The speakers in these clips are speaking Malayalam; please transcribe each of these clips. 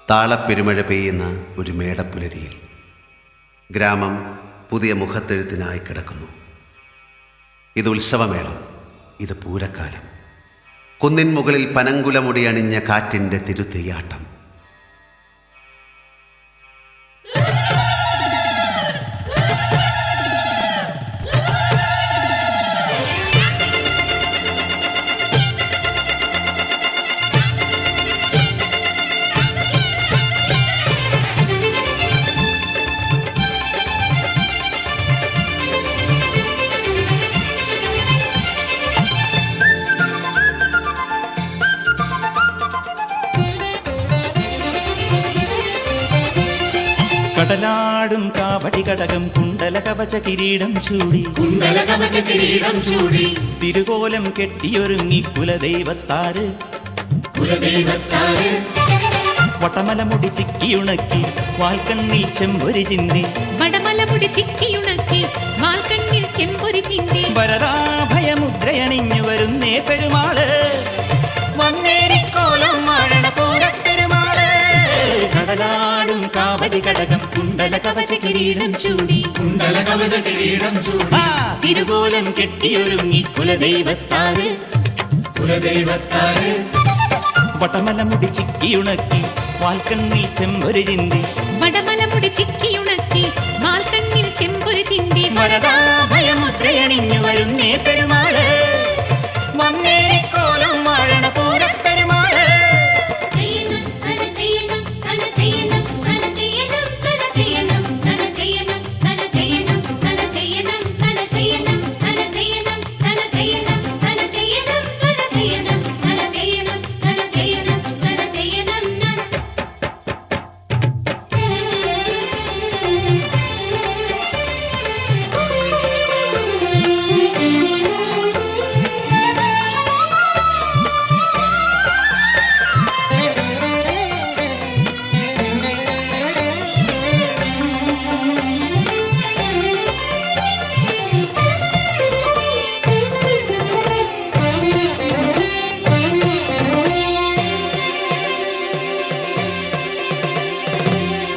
താളപ്പെരുമഴ പെയ്യുന്ന ഒരു മേടപ്പുലരിയിൽ ഗ്രാമം പുതിയ മുഖത്തെഴുത്തിനായി കിടക്കുന്നു. ഇത് ഉത്സവമേളം, ഇത് പൂരക്കാലം. കുന്നിൻ മുകളിൽ പനങ്കുലമുടി അണിഞ്ഞ കാറ്റിൻ്റെ തിരുതെയ്യാട്ടം. കടലാടും കാവടി കടകം കുണ്ടല കവച കിരീടം ചൂടി തിരുകോലം കെട്ടിയൊരുങ്ങി കുലദൈവത്താര് വടമലമുടി ചിക്കിയുണക്കി വാൽക്കണ്ണിൽ ചെമ്പൊരി ചിന്തി വരദാഭയമുദ്രയണിഞ്ഞു വരുന്നേ പെരുമാള് വന്നേരിക്കോലം വാഴണ പൂരപ്പെരുമാള്. കടലാടും കാവടി കടകം കുണ്ടല കവച കിരീടം ചൂടി തിരുകോലം കെട്ടിയൊരുങ്ങി കുലദൈവത്താര് വടമലമുടി ചിക്കിയുണക്കി വാൽക്കണ്ണിൽ ചെമ്പൊരി ചിന്തി വരദാഭയമുദ്രയണിഞ്ഞു വരുന്നേ പെരുമാള് വന്നേരിക്കോലം വാഴണ പൂരപ്പെരുമാള്.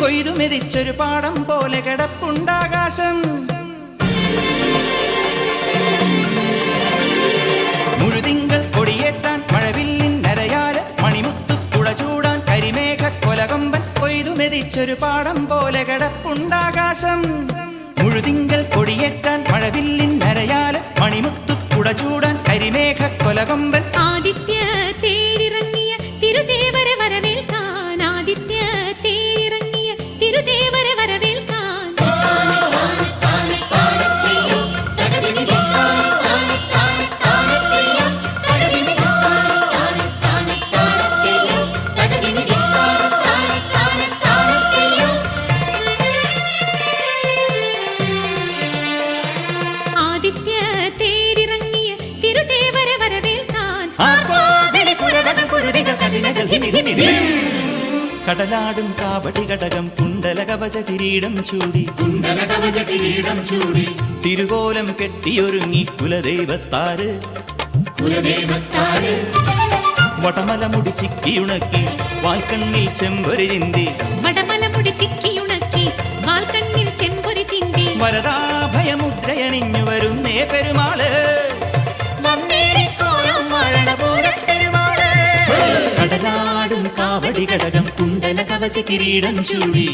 കൊയ്തുമെതിച്ചൊരു പാടം പോലെ കിടപ്പുണ്ടാകാശം, മുഴുതിങ്കൾ കൊടിയേറ്റാൻ മഴവില്ലിൻ നരയാല് മണിമുത്തുക്കുള ചൂടാൻ കരിമേഘ കൊലകൊമ്പൻ. കൊയ്തുമെതിച്ചൊരു പാടം പോലെ കിടപ്പുണ്ടാകാശം, മുഴുതിങ്കൾ കൊടിയേറ്റാൻ മഴവില്ലിൻ നരയാല് മണിമുത്തുക്കുള ചൂടാൻ കരിമേഘ കൊലകൊമ്പൻ. ആദിത്യ തേരിറങ്ങിയ തിരുദേവരെ വരവേൽക്കാൻ, ആദിത്യ തേരിറങ്ങിയ തിരുദേവരെ വരവേൽക്കാൻ. ആദിത്യ തേരിറങ്ങിയ തിരുദേവരെ വരവേൽക്കാൻ. കടലാടും കാവടി കടകം കുണ്ടല കവച കിരീടം ചൂടി തിരുകോലം കെട്ടിയൊരുങ്ങി കുലദൈവത്താര് വടമലമുടി ചിക്കിയുണക്കി വാൽക്കണ്ണിൽ ചെമ്പൊരി ചിന്തി വരദാഭയമുദ്രയണിഞ്ഞു വരുന്നേ പെരുമാള് വന്നേരിക്കോലം വാഴണ പൂരപ്പെരുമാള്. കടലാടും കാവടി കടകം കുണ്ടല കവച കിരീടം ചൂടി